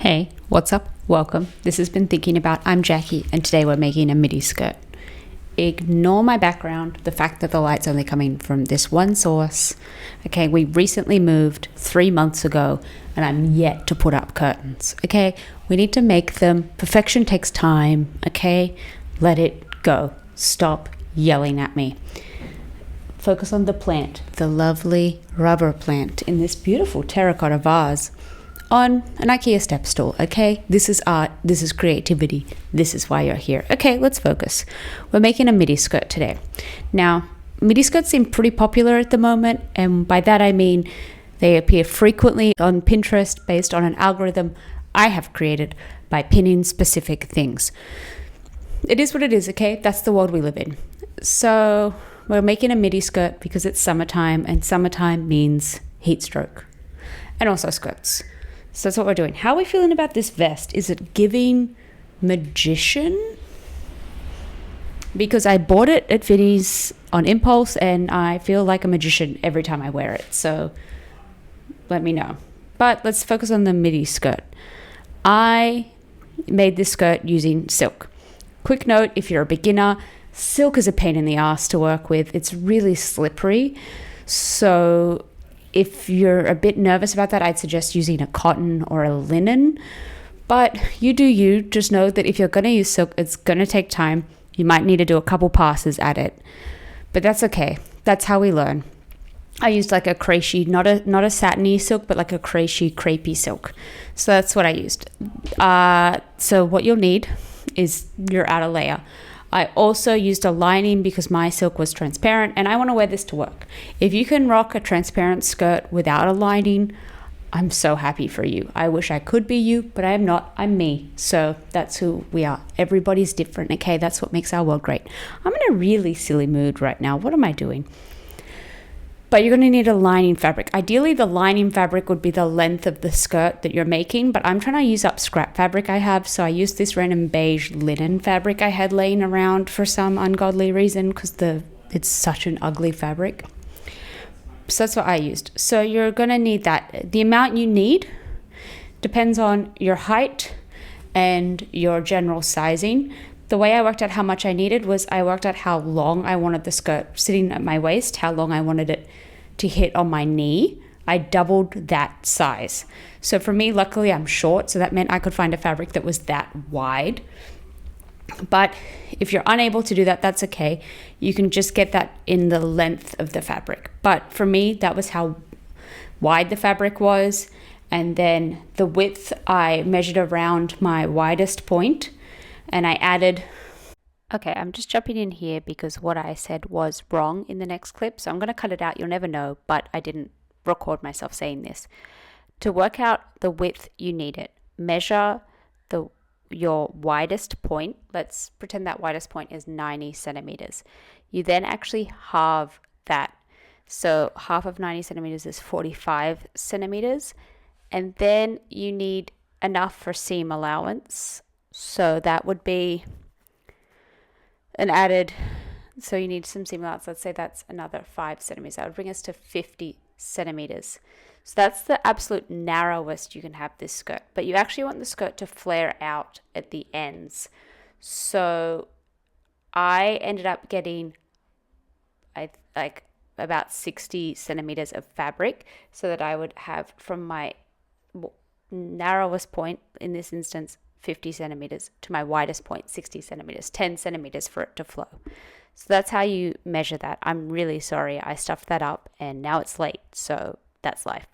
Hey, what's up? Welcome. This has been Thinking About. I'm Jackie, and today we're making a midi skirt. Ignore my background, the fact that the light's only coming from this one source. Okay, we recently moved 3 months ago, and I'm yet to put up curtains. Okay, we need to make them. Perfection takes time. Okay, let it go. Stop yelling at me. Focus on the plant, the lovely rubber plant in this beautiful terracotta vase on an IKEA step stool. Okay, this is art, this is creativity, this is why you're here. Okay, let's focus. We're making a midi skirt today. Now, midi skirts seem pretty popular at the moment, and by that I mean they appear frequently on Pinterest based on an algorithm I have created by pinning specific things. It is what it is. Okay, that's the world we live in. So we're making a midi skirt because it's summertime, and summertime means heat stroke and also skirts. So that's what we're doing. How are we feeling about this vest? Is it giving magician? Because I bought it at Vinnie's on impulse and I feel like a magician every time I wear it. So let me know. But let's focus on the midi skirt. I made this skirt using silk. Quick note, if you're a beginner, silk is a pain in the ass to work with. It's really slippery. So if you're a bit nervous about that, I'd suggest using a cotton or a linen. But you do you. Just know that if you're going to use silk, it's going to take time. You might need to do a couple passes at it. But that's okay. That's how we learn. I used like a crepe, not a satiny silk, but like a crepey silk. So that's what I used. So what you'll need is your outer layer. I also used a lining because my silk was transparent and I want to wear this to work. If you can rock a transparent skirt without a lining, I'm so happy for you. I wish I could be you, but I am not. I'm me. So that's who we are. Everybody's different. Okay, that's what makes our world great. I'm in a really silly mood right now. What am I doing? But you're going to need a lining fabric. Ideally, the lining fabric would be the length of the skirt that you're making, but I'm trying to use up scrap fabric I have, so I used this random beige linen fabric I had laying around for some ungodly reason because it's such an ugly fabric. So that's what I used. So you're going to need that. The amount you need depends on your height and your general sizing. The way I worked out how much I needed was I worked out how long I wanted the skirt sitting at my waist, how long I wanted it to hit on my knee. I doubled that size. So for me, luckily I'm short, so that meant I could find a fabric that was that wide. But if you're unable to do that, that's okay. You can just get that in the length of the fabric. But for me, that was how wide the fabric was. And then the width, I measured around my widest point. And I added, okay, I'm just jumping in here because what I said was wrong in the next clip. So I'm going to cut it out. You'll never know, but I didn't record myself saying this. To work out the width, you need it. Measure your widest point. Let's pretend that widest point is 90 centimeters. You then actually halve that. So half of 90 centimeters is 45 centimeters. And then you need enough for seam allowance. So that would be an added, so you need some seam allowance. Let's say that's another 5 centimeters. That would bring us to 50 centimeters. So that's the absolute narrowest you can have this skirt. But you actually want the skirt to flare out at the ends. So I ended up getting like about 60 centimeters of fabric so that I would have from my narrowest point, in this instance, 50 centimeters, to my widest point, 60 centimeters, 10 centimeters for it to flow. So that's how you measure that. I'm really sorry. I stuffed that up and now it's late. So that's life.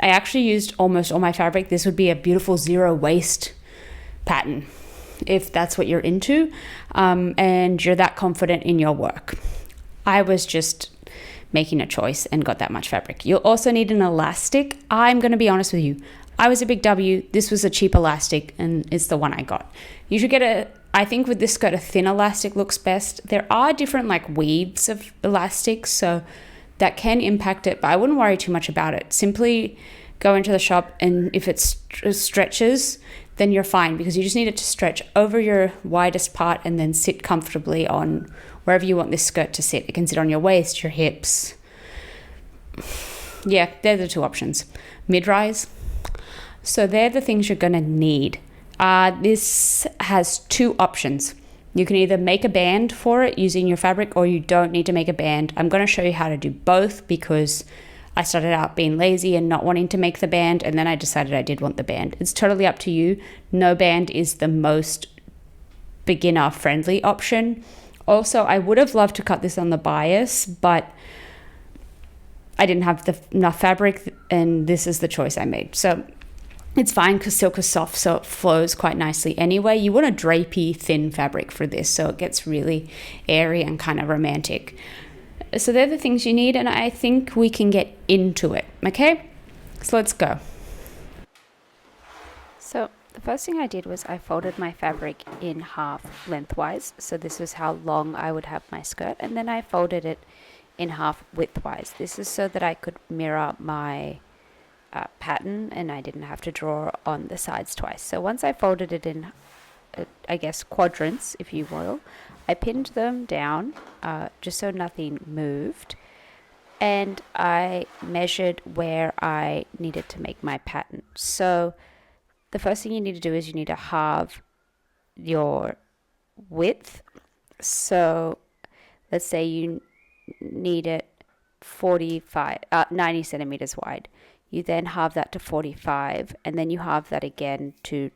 I actually used almost all my fabric. This would be a beautiful zero waste pattern if that's what you're into and you're that confident in your work. I was just making a choice and got that much fabric. You'll also need an elastic. I'm going to be honest with you. I was a big W. This was a cheap elastic and it's the one I got. You should get I think with this skirt, a thin elastic looks best. There are different like weaves of elastics, so that can impact it, but I wouldn't worry too much about it. Simply go into the shop and if it stretches, then you're fine because you just need it to stretch over your widest part and then sit comfortably on wherever you want this skirt to sit. It can sit on your waist, your hips. Yeah, they're the two options. Mid-rise. So they're the things you're going to need. This has two options. You can either make a band for it using your fabric, or you don't need to make a band. I'm going to show you how to do both because I started out being lazy and not wanting to make the band, and then I decided I did want the band. It's totally up to you. No band is the most beginner friendly option. Also, I would have loved to cut this on the bias, but I didn't have enough fabric, and this is the choice I made. So it's fine because silk is soft, so it flows quite nicely anyway. You want a drapey thin fabric for this, so it gets really airy and kind of romantic. So they're the things you need, and I think we can get into it, okay? So let's go. So the first thing I did was I folded my fabric in half lengthwise. So this is how long I would have my skirt, and then I folded it in half widthwise. This is so that I could mirror my pattern and I didn't have to draw on the sides twice. So once I folded it in, I guess, quadrants, if you will, I pinned them down just so nothing moved, and I measured where I needed to make my pattern. So the first thing you need to do is you need to halve your width. So let's say you need it 90 centimeters wide. You then halve that to 45, and then you halve that again to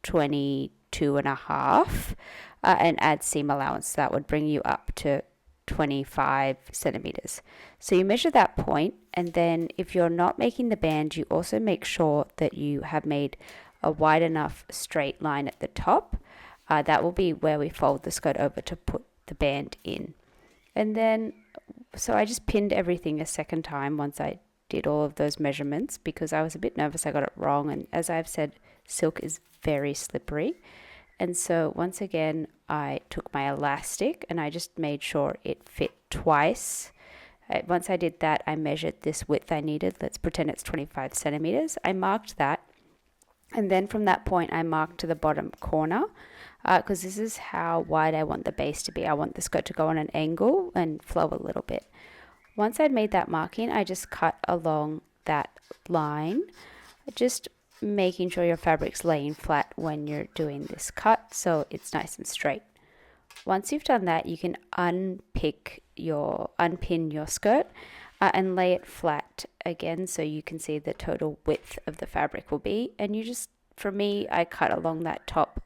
22 and a half, and add seam allowance. That would bring you up to 25 centimeters. So you measure that point, and then if you're not making the band, you also make sure that you have made a wide enough straight line at the top. That will be where we fold the skirt over to put the band in. And then, so I just pinned everything a second time once I did all of those measurements because I was a bit nervous I got it wrong, and as I've said, silk is very slippery. And so once again I took my elastic and I just made sure it fit twice. Once I did that, I measured this width I needed. Let's pretend it's 25 centimeters. I marked that, and then from that point I marked to the bottom corner because this is how wide I want the base to be. I want the skirt to go on an angle and flow a little bit. Once I'd made that marking, I just cut along that line, just making sure your fabric's laying flat when you're doing this cut so it's nice and straight. Once you've done that, you can unpin your skirt and lay it flat again so you can see the total width of the fabric will be. And you just, for me, I cut along that top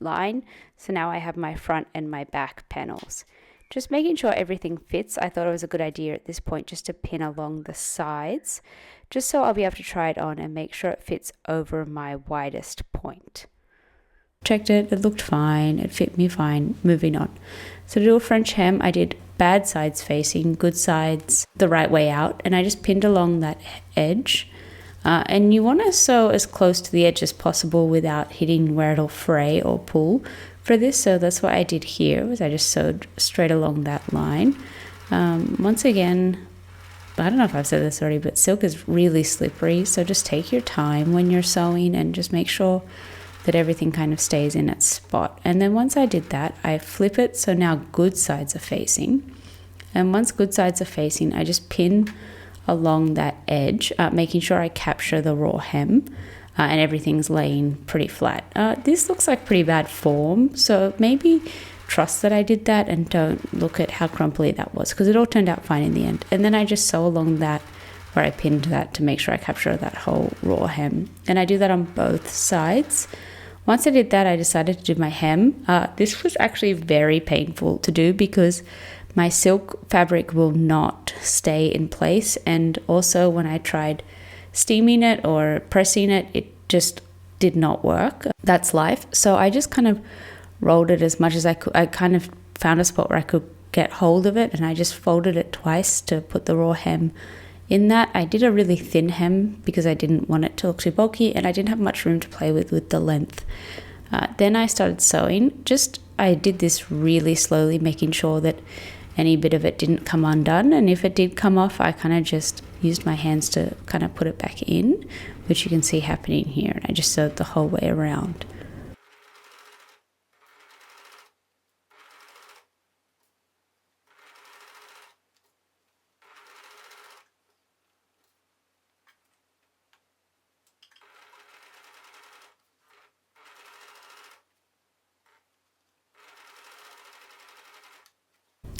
line, so now I have my front and my back panels. Just making sure everything fits. I thought it was a good idea at this point just to pin along the sides, just so I'll be able to try it on and make sure it fits over my widest point. Checked it, it looked fine, it fit me fine, moving on. So to do a French hem, I did bad sides facing, good sides the right way out, and I just pinned along that edge. And you want to sew as close to the edge as possible without hitting where it'll fray or pull for this. So that's what I did here, was I just sewed straight along that line. Once again, I don't know if I've said this already, but silk is really slippery, so just take your time when you're sewing and just make sure that everything kind of stays in its spot. And then once I did that, I flip it so now good sides are facing. And once good sides are facing, I just pin along that edge, making sure I capture the raw hem, and everything's laying pretty flat. This looks like pretty bad form, so maybe trust that I did that and don't look at how crumply that was, because it all turned out fine in the end. And then I just sew along that where I pinned that to make sure I capture that whole raw hem. And I do that on both sides. Once I did that, I decided to do my hem. This was actually very painful to do because my silk fabric will not stay in place, and also when I tried steaming it or pressing it, it just did not work. That's life. So I just kind of rolled it as much as I could. I kind of found a spot where I could get hold of it, and I just folded it twice to put the raw hem in that. I did a really thin hem because I didn't want it to look too bulky, and I didn't have much room to play with the length. Then I started sewing. I did this really slowly, making sure that any bit of it didn't come undone, and if it did come off, I kind of just used my hands to kind of put it back in, which you can see happening here. And I just sewed the whole way around.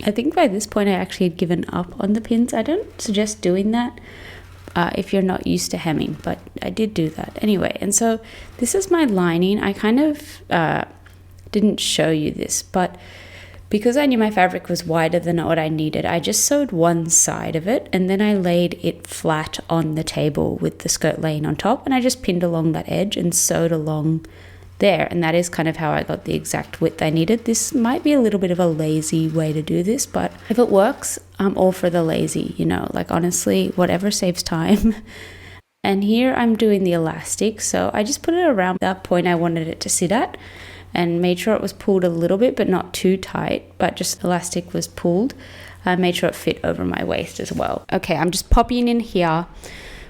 I think by this point I actually had given up on the pins. I don't suggest doing that if you're not used to hemming, but I did do that anyway. And so this is my lining. I kind of didn't show you this, but because I knew my fabric was wider than what I needed, I just sewed one side of it and then I laid it flat on the table with the skirt laying on top, and I just pinned along that edge and sewed along there, and that is kind of how I got the exact width I needed. This might be a little bit of a lazy way to do this, but if it works, I'm all for the lazy, you know, like honestly, whatever saves time. And here I'm doing the elastic, so I just put it around that point I wanted it to sit at and made sure it was pulled a little bit, but not too tight, but just elastic was pulled. I made sure it fit over my waist as well. Okay, I'm just popping in here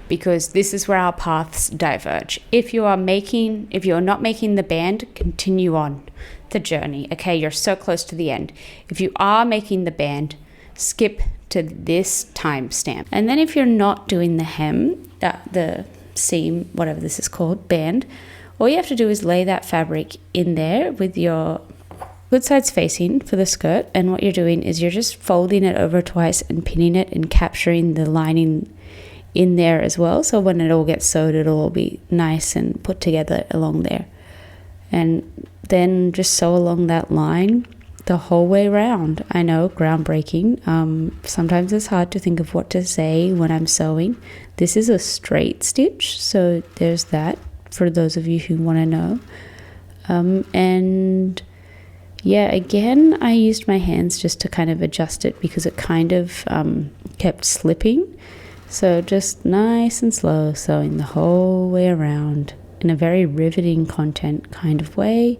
because this is where our paths diverge. If you're not making the band, continue on the journey. Okay, you're so close to the end. If you are making the band, skip to this timestamp. And then if you're not doing the hem, the seam, whatever this is called, band, all you have to do is lay that fabric in there with your good sides facing for the skirt. And what you're doing is you're just folding it over twice and pinning it and capturing the lining in there as well, so when it all gets sewed it'll all be nice and put together along there. And then just sew along that line the whole way around. I know, groundbreaking. Sometimes it's hard to think of what to say when I'm sewing. This is a straight stitch, so there's that for those of you who want to know. And yeah, again, I used my hands just to kind of adjust it because it kind of kept slipping. So just nice and slow sewing the whole way around in a very riveting content kind of way.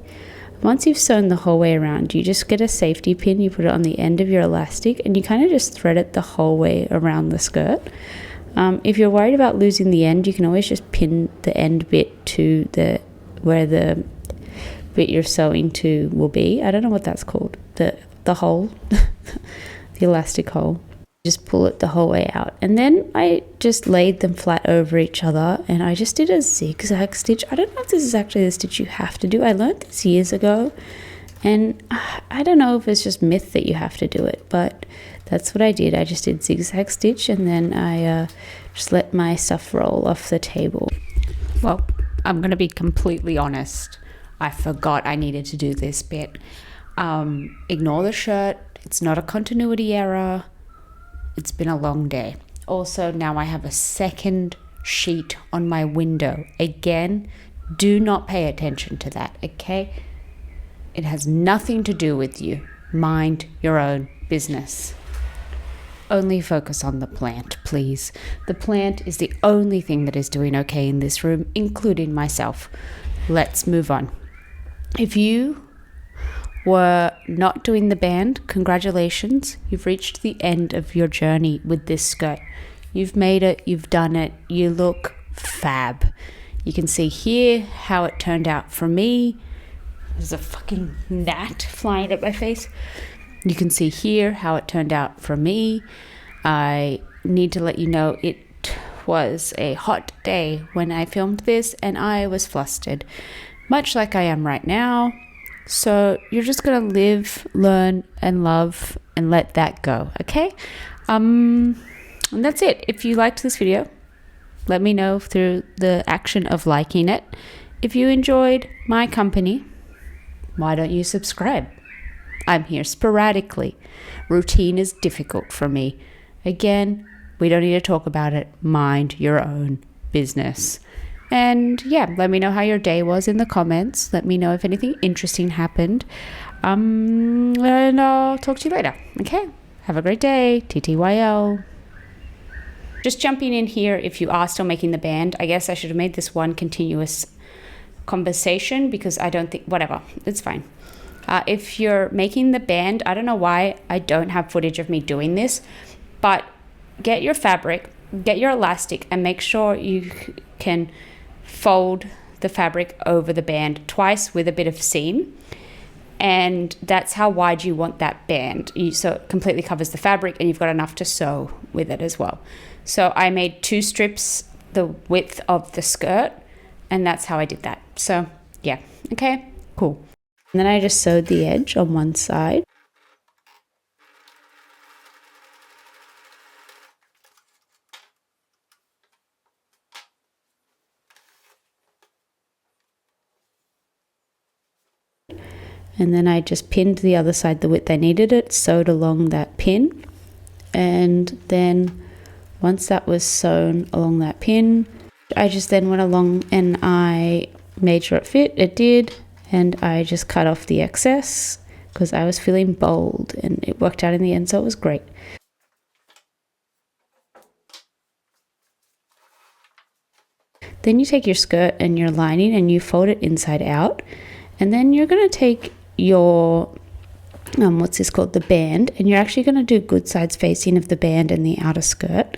Once you've sewn the whole way around, you just get a safety pin, you put it on the end of your elastic, and you kind of just thread it the whole way around the skirt. If you're worried about losing the end, you can always just pin the end bit to where the bit you're sewing to will be. I don't know what that's called. The hole, the elastic hole. Just pull it the whole way out, and then I just laid them flat over each other and I just did a zigzag stitch. I don't know if this is actually the stitch you have to do. I learned this years ago, and I don't know if it's just myth that you have to do it, but that's what I did. I just did zigzag stitch, and then I just let my stuff roll off the table. Well, I'm gonna be completely honest, I forgot I needed to do this bit. Ignore the shirt, it's not a continuity error. It's been a long day. Also, now I have a second sheet on my window. Again, do not pay attention to that, okay? It has nothing to do with you. Mind your own business. Only focus on the plant, please. The plant is the only thing that is doing okay in this room, including myself. Let's move on. If you were not doing the band, congratulations, you've reached the end of your journey with this skirt. You've made it, you've done it, you look fab. You can see here how it turned out for me. There's a fucking gnat flying at my face. You can see here how it turned out for me. I need to let you know it was a hot day when I filmed this and I was flustered, much like I am right now. So you're just going to live, learn, and love, and let that go, okay? And that's it. If you liked this video, let me know through the action of liking it. If you enjoyed my company, why don't you subscribe? I'm here sporadically. Routine is difficult for me. Again, we don't need to talk about it. Mind your own business. And yeah, let me know how your day was in the comments. Let me know if anything interesting happened. And I'll talk to you later. Okay? Have a great day. TTYL. Just jumping in here, if you are still making the band, I guess I should have made this one continuous conversation because I don't think, whatever, it's fine. If you're making the band, I don't know why I don't have footage of me doing this, but get your fabric, get your elastic, and make sure you can fold the fabric over the band twice with a bit of seam, and that's how wide you want that band, so it completely covers the fabric and you've got enough to sew with it as well. So I made 2 strips the width of the skirt, and that's how I did that. So yeah, okay, cool. And then I just sewed the edge on one side. and then I just pinned the other side the width I needed it, sewed along that pin, and then once that was sewn along that pin, I just then went along and I made sure it fit. It did, and I just cut off the excess because I was feeling bold, and it worked out in the end, so it was great. Then you take your skirt and your lining and you fold it inside out, and then you're going to take your what's this called, the band, and you're actually going to do good sides facing of the band and the outer skirt,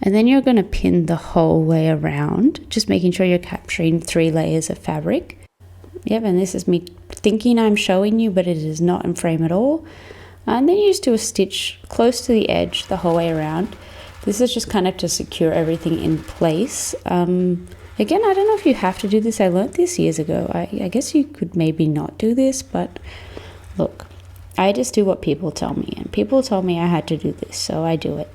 and then you're going to pin the whole way around, just making sure you're capturing 3 layers of fabric. Yep, and this is me thinking I'm showing you, but it is not in frame at all. And then you just do a stitch close to the edge the whole way around. This is just kind of to secure everything in place. Again, I don't know if you have to do this. I learned this years ago. I guess you could maybe not do this, but look, I just do what people tell me, and people told me I had to do this, so I do it.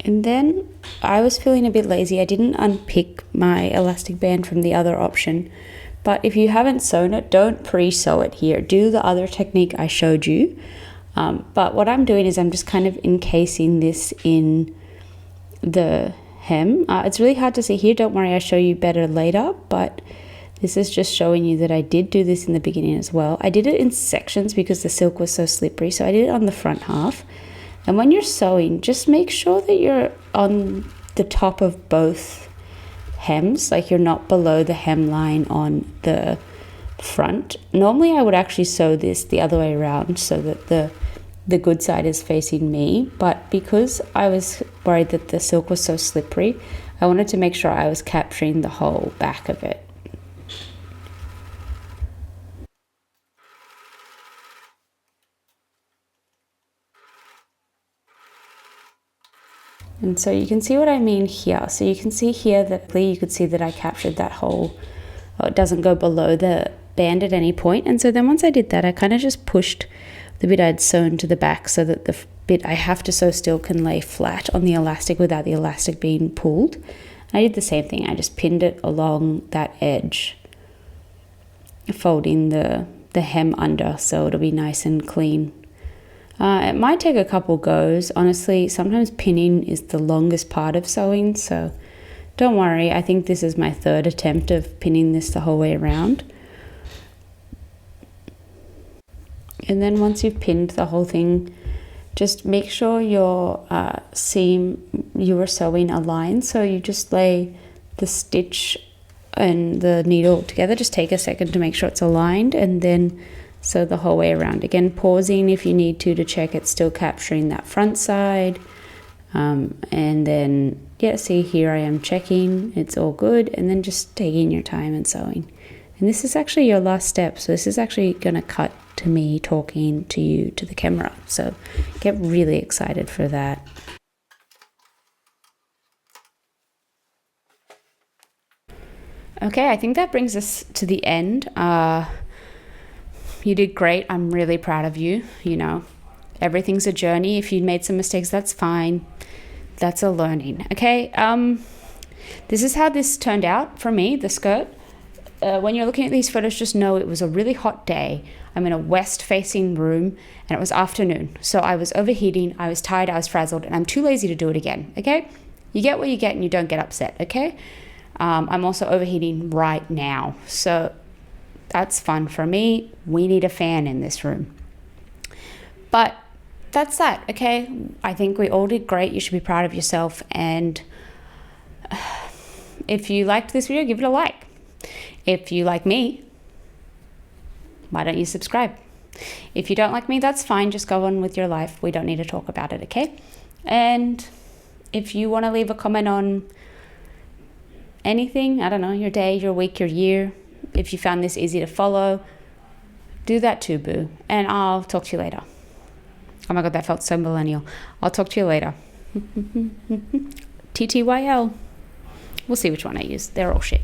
And then I was feeling a bit lazy. I didn't unpick my elastic band from the other option, but if you haven't sewn it, don't pre-sew it here. Do the other technique I showed you. But what I'm doing is I'm just kind of encasing this in the hem. It's really hard to see here. Don't worry, I'll show you better later, but this is just showing you that I did do this in the beginning as well. I did it in sections because the silk was so slippery, so I did it on the front half. And when you're sewing, just make sure that you're on the top of both hems, like you're not below the hemline on the front. Normally I would actually sew this the other way around so that the good side is facing me, but because I was worried that the silk was so slippery, I wanted to make sure I was capturing the whole back of it. And so you can see what I mean here. So you can see here that you could see that I captured that whole, it doesn't go below the band at any point. And so then once I did that, I kind of just pushed the bit I'd sewn to the back so that the bit I have to sew still can lay flat on the elastic without the elastic being pulled. I did the same thing. I just pinned it along that edge, folding the hem under so it'll be nice and clean. It might take a couple goes. Honestly, sometimes pinning is the longest part of sewing, so don't worry. I think this is my 3rd attempt of pinning this the whole way around. And then once you've pinned the whole thing, just make sure your seam you are sewing aligns. So you just lay the stitch and the needle together. Just take a second to make sure it's aligned, and then sew the whole way around. Again, pausing if you need to check it's still capturing that front side. And then, yeah, see here I am checking it's all good, and then just taking your time and sewing. And this is actually your last step, so this is actually going to cut to me talking to you to the camera, so get really excited for that. Okay, I think that brings us to the end. You did great. I'm really proud of you. You know, everything's a journey. If you made some mistakes, that's fine. That's a learning. Okay, this is how this turned out for me, the skirt. When you're looking at these photos, just know it was a really hot day. I'm in a west-facing room, and it was afternoon. So I was overheating, I was tired, I was frazzled, and I'm too lazy to do it again, okay? You get what you get, and you don't get upset, okay? I'm also overheating right now, so that's fun for me. We need a fan in this room. But that's that, okay? I think we all did great. You should be proud of yourself, and if you liked this video, give it a like. If you like me, why don't you subscribe? If you don't like me, that's fine. Just go on with your life. We don't need to talk about it, okay? And if you want to leave a comment on anything, I don't know, your day, your week, your year, if you found this easy to follow, do that too, boo. And I'll talk to you later. Oh my God, that felt so millennial. I'll talk to you later. TTYL. We'll see which one I use. They're all shit.